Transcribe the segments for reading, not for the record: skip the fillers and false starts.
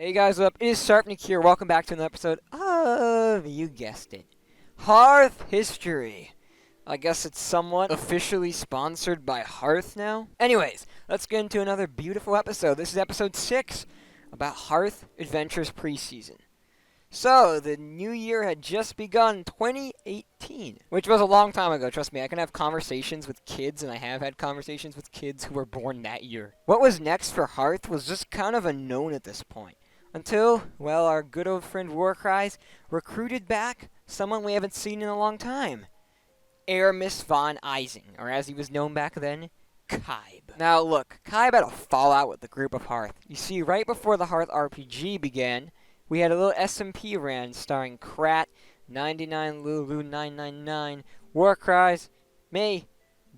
Hey guys, what up? It is Sarfnic here. Welcome back to another episode of, you guessed it, Harth History. I guess it's somewhat officially sponsored by Harth now. Anyways, let's get into another beautiful episode. This is episode 6 about Harth Adventures Preseason. So, the new year had just begun, 2018, which was a long time ago. Trust me, I can have conversations with kids, and I have had conversations with kids who were born that year. What was next for Harth was just kind of unknown at this point. Until, well, our good old friend Warcries recruited back someone we haven't seen in a long time. Aramus von Eising, or as he was known back then, Chaibh. Now look, Chaibh had a fallout with the group of Harth. You see, right before the Harth RPG began, we had a little SMP ran starring Krat, 99 Lulu 999, Warcries, me,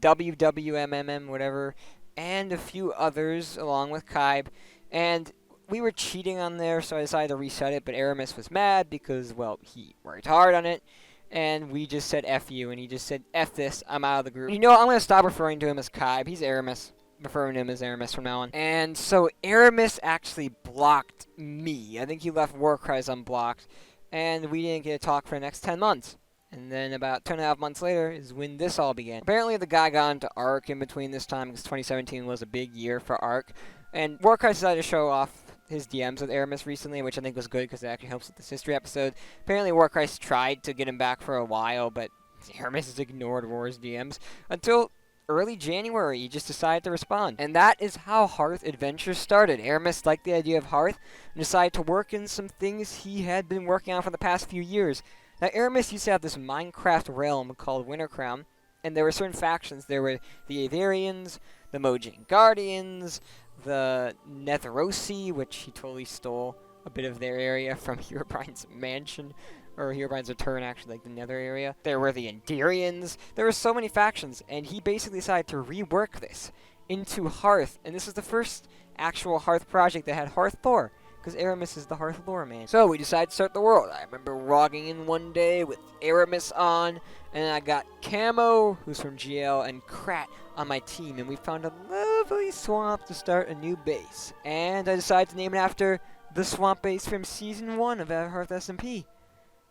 WWMMM, whatever, and a few others along with Chaibh, and we were cheating on there, so I decided to reset it, but Aramus was mad because, well, he worked hard on it, and we just said F you, and he just said, F this, I'm out of the group. You know what, I'm going to stop referring to him as Chaibh. He's Aramus. Referring to him as Aramus from now on. And so Aramus actually blocked me. I think he left Warcries unblocked, and we didn't get a talk for the next 10 months. And then about 2.5 months later is when this all began. Apparently the guy got into Arc in between this time, because 2017 was a big year for Arc. And Warcries decided to show off his DMs with Aramus recently, which I think was good because it actually helps with this history episode. Apparently Warcries tried to get him back for a while, but Aramus has ignored War's DMs until early January. He just decided to respond. And that is how Harth Adventures started. Aramus liked the idea of Harth and decided to work in some things he had been working on for the past few years. Now, Aramus used to have this Minecraft realm called Wintercrown, and there were certain factions. There were the Avarians, the Mojang Guardians, the Netherosi, which he totally stole a bit of their area from Herobrine's mansion, or Herobrine's return, actually, like the Nether area. There were the Enderians. There were so many factions, and he basically decided to rework this into Harth, and this is the first actual Harth project that had Harth lore, because Aramus is the Harth lore man. So we decided to start the world. I remember logging in one day with Aramus on, and I got Camo, who's from GL, and Krat on my team, and we found a lovely swamp to start a new base. And I decided to name it after the swamp base from Season 1 of Harth SMP.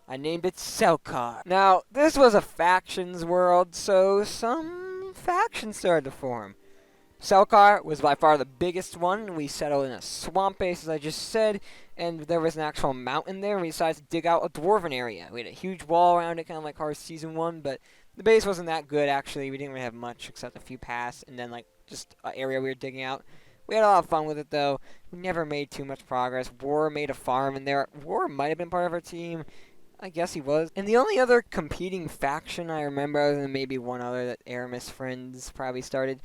I named it Selkar. Now, this was a factions world, so some factions started to form. Selkar was by far the biggest one. We settled in a swamp base, as I just said, and there was an actual mountain there, and we decided to dig out a dwarven area. We had a huge wall around it, kind of like Harth Season 1, but the base wasn't that good, actually. We didn't really have much except a few paths, and then, like, just an area we were digging out. We had a lot of fun with it, though. We never made too much progress. War made a farm in there. War might have been part of our team. I guess he was. And the only other competing faction I remember, other than maybe one other that Aramus friends probably started,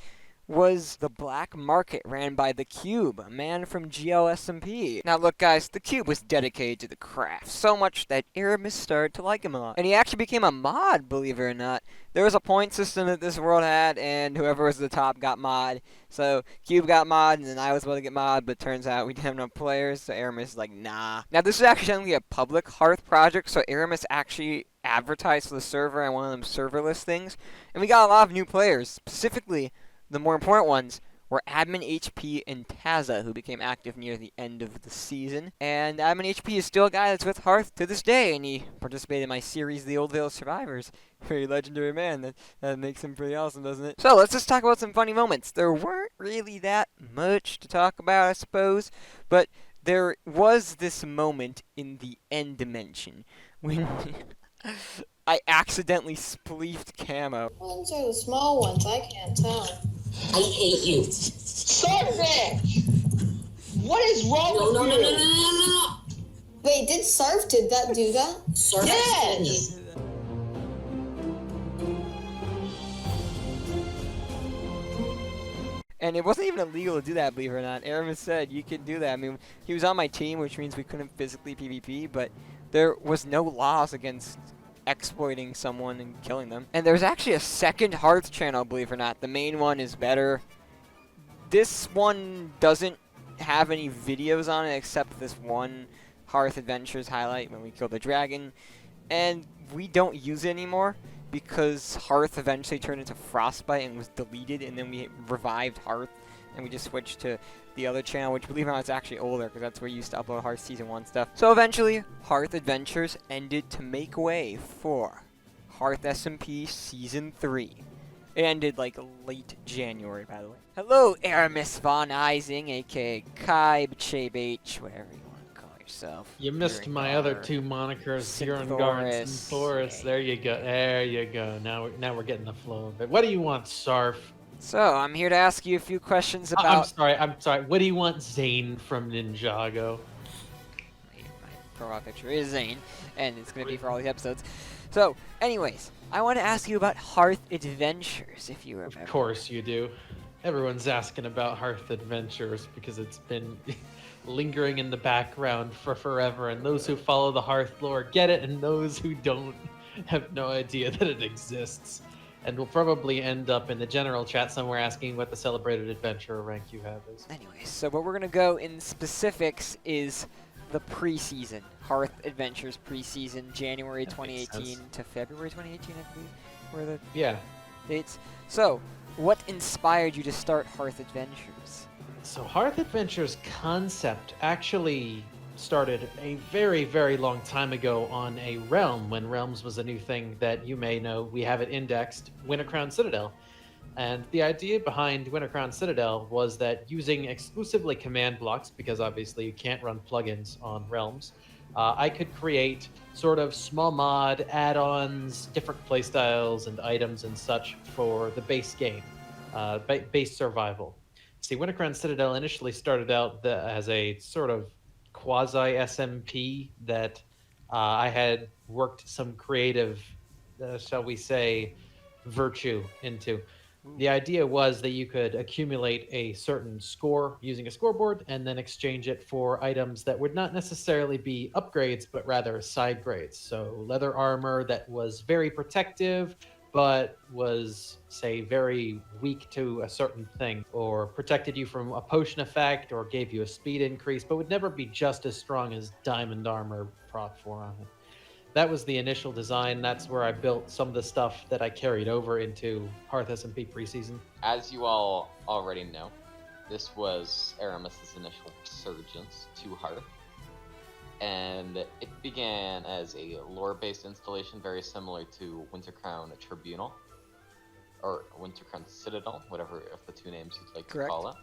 was the Black Market, ran by the Cube, a man from GLSMP. Now look guys, the Cube was dedicated to the craft, so much that Aramus started to like him a lot. And he actually became a mod, believe it or not. There was a point system that this world had, and whoever was the top got mod. So Cube got mod, and then I was able to get mod, but turns out we didn't have enough players, so Aramus is like, nah. Now this is actually generally a public Harth project, so Aramus actually advertised to the server on one of them serverless things, and we got a lot of new players, specifically the more important ones were Admin HP and Taza, who became active near the end of the season. And Admin HP is still a guy that's with Harth to this day, and he participated in my series, The Old Vale Survivors. Very legendary man. That makes him pretty awesome, doesn't it? So let's just talk about some funny moments. There weren't really that much to talk about, I suppose, but there was this moment in the end dimension when I accidentally spleefed Camo. Ones are the small ones, I can't tell. I hate you. Sarfnic! What is wrong with you? No. Wait, did that do that? Sarf Yes! And it wasn't even illegal to do that, believe it or not. Aramus said you can do that. I mean, he was on my team, which means we couldn't physically PvP, but there was no laws against exploiting someone and killing them. And there's actually a second Harth channel, believe it or not. The main one is better. This one doesn't have any videos on it except this one Harth Adventures highlight when we killed the dragon. And we don't use it anymore because Harth eventually turned into Frostbite and was deleted, and then we revived Harth and we just switched to the other channel, which believe it or not is actually older because that's where you used to upload Hearth Season 1 stuff. So eventually, Harth Adventures ended to make way for Harth SMP Season 3. It ended like late January, by the way. Hello, Aramus von Eising, aka Chaibh, Chaibh, whatever you want to call yourself. You missed my other two monikers, Huron Guards and Thoris. There you go. There you go. Now we're getting the flow of it. What do you want, Sarf? So, I'm here to ask you a few questions I'm about... I'm sorry. What do you want, Zane from Ninjago? My profile picture is Zane, and it's going to be for all these episodes. So, anyways, I want to ask you about Harth Adventures, if you remember. Of course you do. Everyone's asking about Harth Adventures because it's been lingering in the background for forever, and those who follow the Harth lore get it, and those who don't have no idea that it exists. And we'll probably end up in the general chat somewhere asking what the celebrated adventurer rank you have is. Anyways, so what we're going to go in specifics is the preseason. Harth Adventures preseason, January 2018 to February 2018, I believe, were the dates. So, what inspired you to start Harth Adventures? So Harth Adventures concept actually started a very, very long time ago on a realm, when realms was a new thing that you may know. We have it indexed, Wintercrown Citadel. And the idea behind Wintercrown Citadel was that using exclusively command blocks, because obviously you can't run plugins on realms, I could create sort of small mod, add-ons, different playstyles and items and such for the base game, base survival. See, Wintercrown Citadel initially started out as a sort of quasi-SMP that I had worked some creative, shall we say, virtue into. The idea was that you could accumulate a certain score using a scoreboard and then exchange it for items that would not necessarily be upgrades, but rather side grades. So leather armor that was very protective, but was, say, very weak to a certain thing, or protected you from a potion effect, or gave you a speed increase, but would never be just as strong as diamond armor Prot 4 on it. That was the initial design. That's where I built some of the stuff that I carried over into Harth SMP Preseason. As you all already know, this was Aramus's initial resurgence to Harth. And it began as a lore-based installation very similar to Wintercrown Tribunal, or Wintercrown Citadel, whatever of the two names you'd like to call it.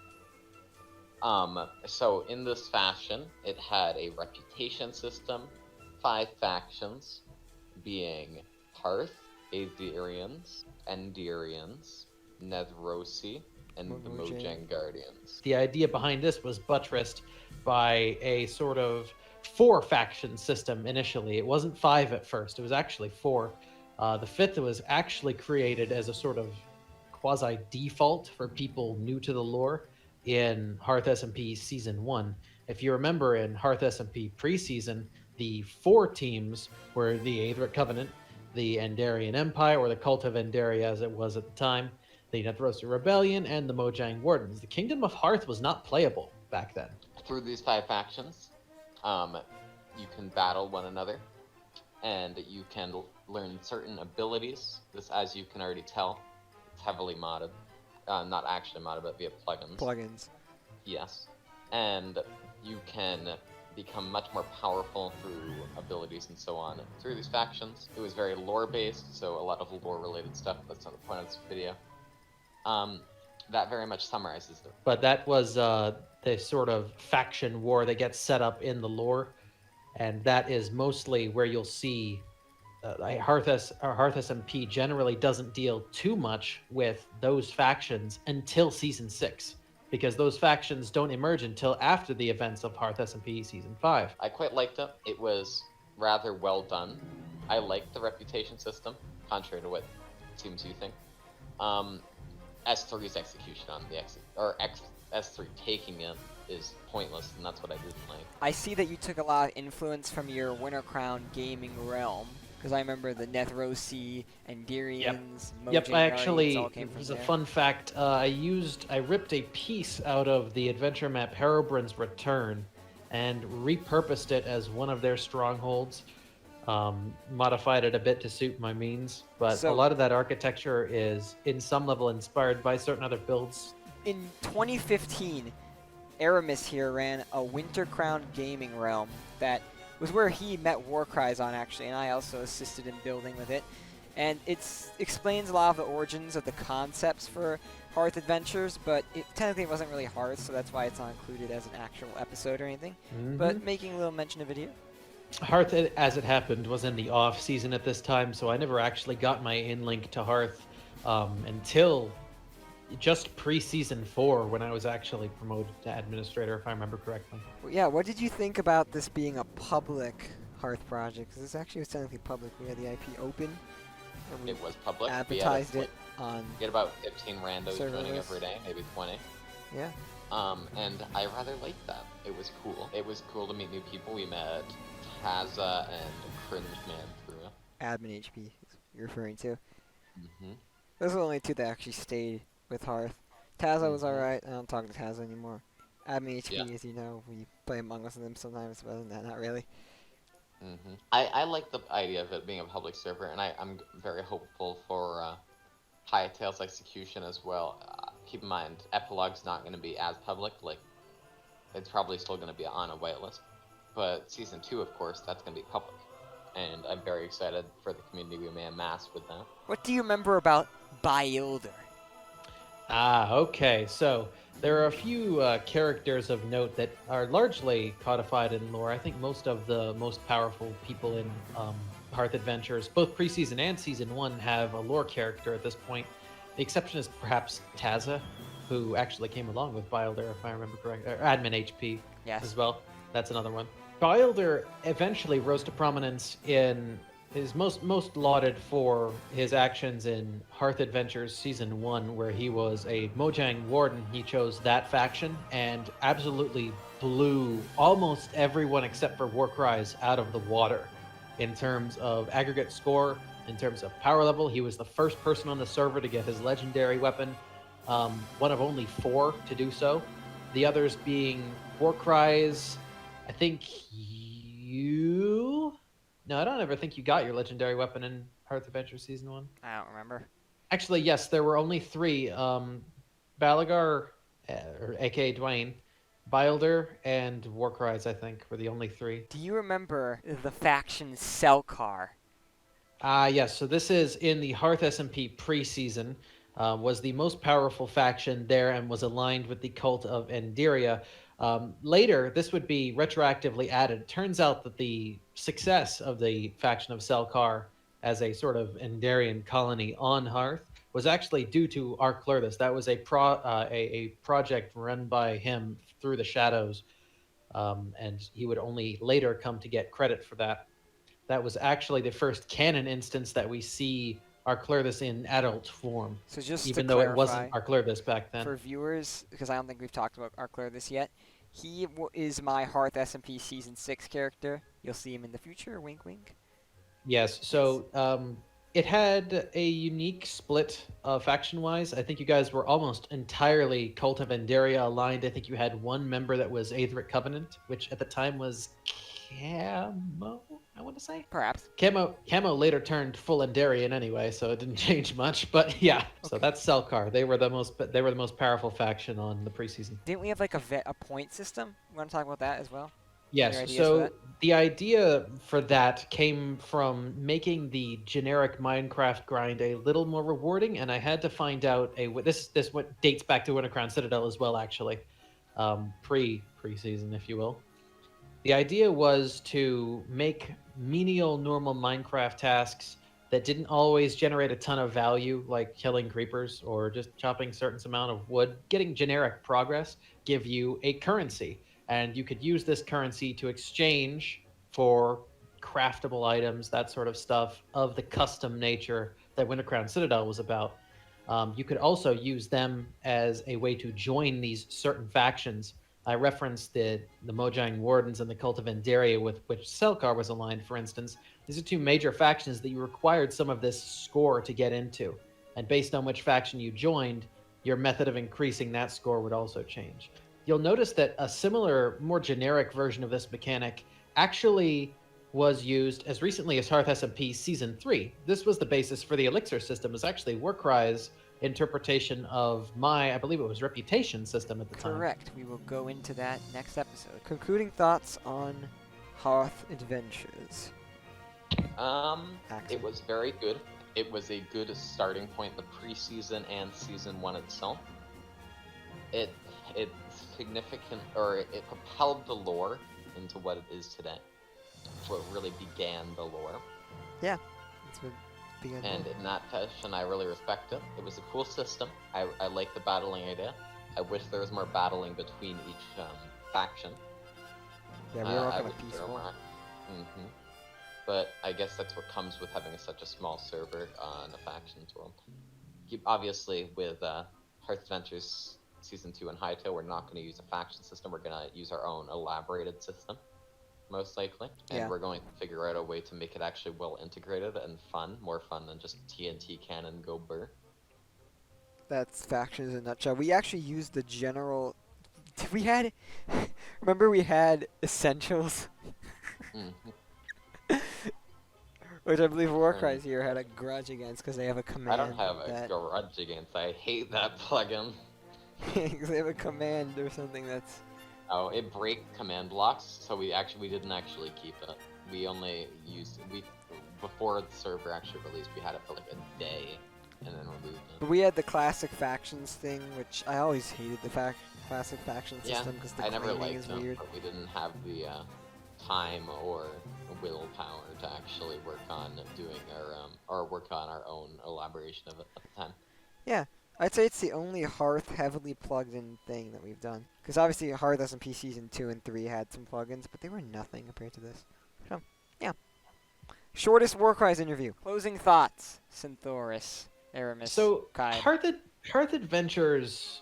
So in this fashion, it had a reputation system, 5 factions, being Harth, Aetherians, Enderians, Nethrosi, and the Mojang Guardians. The idea behind this was buttressed by a sort of 4-faction system initially. It wasn't 5 at first, it was actually 4. The 5th was actually created as a sort of quasi-default for people new to the lore in Harth SMP Season 1. If you remember, in Harth SMP Preseason, the 4 teams were the Aetheric Covenant, the Endarian Empire, or the Cult of Endaria as it was at the time, the Nethrosi Rebellion, and the Mojang Wardens. The Kingdom of Harth was not playable back then. Through these 5 factions, you can battle one another, and you can learn certain abilities. This, as you can already tell, it's heavily modded. Not actually modded, but via plugins. Plugins. Yes. And you can become much more powerful through abilities and so on through these factions. It was very lore-based, so a lot of lore-related stuff. That's not the point of this video. That very much summarizes it. But that was the sort of faction war that gets set up in the lore, and that is mostly where you'll see Harth SMP generally doesn't deal too much with those factions until Season 6. Because those factions don't emerge until after the events of Harth SMP Season 5. I quite liked it. It was rather well done. I liked the reputation system, contrary to what it seems you think. S3's execution on the S3 taking it is pointless, and that's what I didn't like. I see that you took a lot of influence from your Wintercrown gaming realm. Because I remember the Nethrosi, Enderians, Mojang I actually, all came it from was there. a fun fact, I ripped a piece out of the adventure map Herobrine's Return and repurposed it as one of their strongholds, modified it a bit to suit my means, but a lot of that architecture is in some level inspired by certain other builds. In 2015, Aramus here ran a Winter Crown gaming realm that was where he met Warcries on, actually, and I also assisted in building with it. And it explains a lot of the origins of the concepts for Harth Adventures, but it technically wasn't really Harth, so that's why it's not included as an actual episode or anything. But making a little mention of it here. Hearth, as it happened, was in the off season at this time, so I never actually got my in-link to Hearth until just pre-season 4, when I was actually promoted to administrator, if I remember correctly. Well, yeah, what did you think about this being a public Hearth project? 'Cause this actually was technically public. We had the IP open, and we It was public. advertised we it on. You get about 15 randos joining every day, maybe 20. Yeah. And I rather liked that. It was cool. It was cool to meet new people. We met Taza and Cringe Man through. Admin HP is you're referring to. Mm-hmm. Those are the only two that actually stayed with Hearth. Taza was alright. I don't talk to Taza anymore. Admin HP, as you know, we play Among Us with them sometimes, but other than that, not really. Mm-hmm. I like the idea of it being a public server, and I'm very hopeful for Hightail's execution as well. Keep in mind, Epilogue's not going to be as public. Like, it's probably still going to be on a whitelist. But Season 2, of course, that's going to be public. And I'm very excited for the community we may amass with that. What do you remember about Bylder? Okay. So there are a few characters of note that are largely codified in lore. I think most of the most powerful people in Harth Adventures, both Preseason and Season 1, have a lore character at this point. The exception is perhaps Taza, who actually came along with Bylder, if I remember correctly, or Admin HP as well. That's another one. Bylder eventually rose to prominence in is most lauded for his actions in Harth Adventures Season 1, where he was a Mojang Warden. He chose that faction and absolutely blew almost everyone except for Warcries out of the water in terms of aggregate score, in terms of power level. He was the first person on the server to get his legendary weapon, one of only 4 to do so. The others being Warcries. I think you... No, I don't ever think you got your legendary weapon in Harth Adventures Season 1. I don't remember. Actually, yes, there were only 3. Balagar, or aka Dwayne, Bylder, and Warcries, I think, were the only 3. Do you remember the faction Selkar? Yes, so this is in the Hearth SMP Preseason, was the most powerful faction there and was aligned with the cult of Enderia. Later, this would be retroactively added. Turns out that the success of the faction of Selkar as a sort of Endarian colony on Hearth was actually due to Arclurthus. That was a project run by him through the shadows, and he would only later come to get credit for that. That was actually the first canon instance that we see Arclurthus in adult form. So just even to though clarify, it wasn't Arclurthus back then. For viewers, because I don't think we've talked about Arclurthus yet, he is my Hearth SMP Season 6 character. You'll see him in the future, wink wink. Yes, so it had a unique split faction-wise. I think you guys were almost entirely Cult of Enderia aligned. I think you had one member that was Aetheric Covenant, which at the time was Camo, I want to say? Perhaps. Camo later turned full Endarian anyway, so it didn't change much. But yeah, okay. So that's Selkar. They were the most powerful faction on the preseason. Didn't we have like a point system? You want to talk about that as well? Yes. So the idea for that came from making the generic Minecraft grind a little more rewarding, and I had to find out this what dates back to Winter Crown Citadel as well, actually, preseason, if you will. The idea was to make menial, normal Minecraft tasks that didn't always generate a ton of value, like killing creepers or just chopping a certain amount of wood, getting generic progress, give you a currency. And you could use this currency to exchange for craftable items, that sort of stuff, of the custom nature that Winter Crown Citadel was about. You could also use them as a way to join these certain factions. I referenced the Mojang Wardens and the Cult of Enderia, with which Selkar was aligned, for instance. These are two major factions that you required some of this score to get into. And based on which faction you joined, your method of increasing that score would also change. You'll notice that a similar, more generic version of this mechanic actually was used as recently as Harth SMP Season 3. This was the basis for the Elixir system. It's actually Warcries interpretation of my, I believe it was reputation system at the time. Correct. We will go into that next episode. Concluding thoughts on Harth Adventures. It was very good. It was a good starting point, the preseason and season 1 itself. It significant, or it propelled the lore into what it is today. What really began the lore. Yeah, that's what began. And in that fashion, I really respect it. It was a cool system. I like the battling idea. I wish there was more battling between each faction. Yeah, we were all I kind would of say peaceful. Mm-hmm. But I guess that's what comes with having such a small server on a factions world. Obviously, with Harth Adventures Season 2 and Hightail, we're not going to use a faction system. We're going to use our own elaborated system, most likely. And Yeah. we're going to figure out a way to make it actually well integrated and fun, more fun than just TNT cannon go burr. That's factions in a nutshell. We actually used the general. We had. Remember, we had essentials, Mm-hmm. which I believe Warcries here had a grudge against because they have a command. I don't have a that grudge against. I hate that plugin. because they have a command or something that's. Oh, it break command blocks, so we didn't actually keep it. We only used before the server actually released. We had it for like a day, and then removed it. But we had the classic factions thing, which I always hated the classic faction Yeah, system because the I never claiming liked is it, weird. but we didn't have the time or willpower to actually work on doing or work on our own elaboration of it at the time. Yeah, I'd say it's the only Hearth heavily plugged in thing that we've done. Because obviously Hearth SMP Season 2 and 3 had some plugins, but they were nothing compared to this. So, yeah. Shortest Warcries interview. Closing thoughts, Synthoris, Aramus, So, Chaibh. Harth Adventures,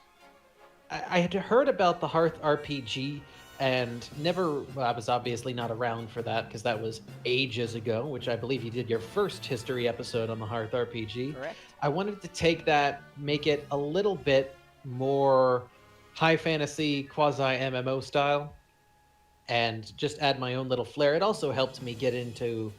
I had heard about the Harth RPG and never, well, I was obviously not around for that because that was ages ago, which I believe you did your first history episode on the Harth RPG. Correct. I wanted to take that, make it a little bit more high fantasy, quasi MMO style, and just add my own little flair. It also helped me get into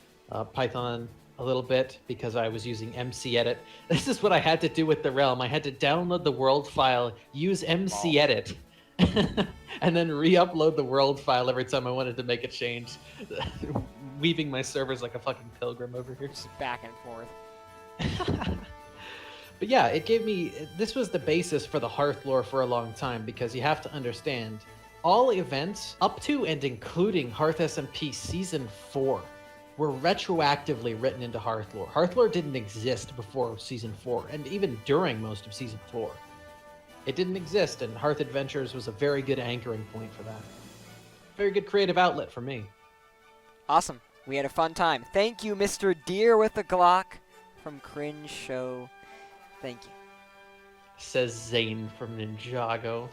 Python a little bit because I was using MC Edit. This is what I had to do with the realm. I had to download the world file, use MC Edit, and then re-upload the world file every time I wanted to make a change, weaving my servers like a fucking pilgrim over here. Just back and forth. But yeah, it gave me, this was the basis for the Hearth lore for a long time, because you have to understand, all events up to and including Hearth SMP Season 4 were retroactively written into Hearth lore. Hearth lore didn't exist before Season 4, and even during most of Season 4. It didn't exist, and Harth Adventures was a very good anchoring point for that. Very good creative outlet for me. Awesome. We had a fun time. Thank you, Mr. Deer with the Glock from Cringe Show. Thank you. Says Zane from Ninjago.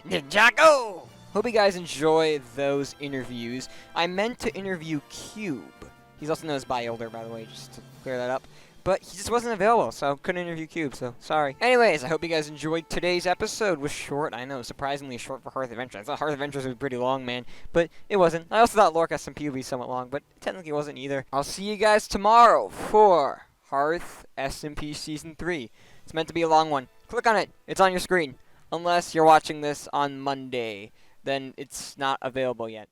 Ninjago! Hope you guys enjoy those interviews. I meant to interview Cube. He's also known as Biolder, by the way, just to clear that up. But he just wasn't available, so couldn't interview Cube, so sorry. Anyways, I hope you guys enjoyed today's episode. It was short, I know, surprisingly short for Harth Adventures. I thought Harth Adventures would be pretty long, man, but it wasn't. I also thought Lork SMP would be somewhat long, but it technically wasn't either. I'll see you guys tomorrow for Harth SMP Season 3. It's meant to be a long one. Click on it. It's on your screen. Unless you're watching this on Monday, then it's not available yet.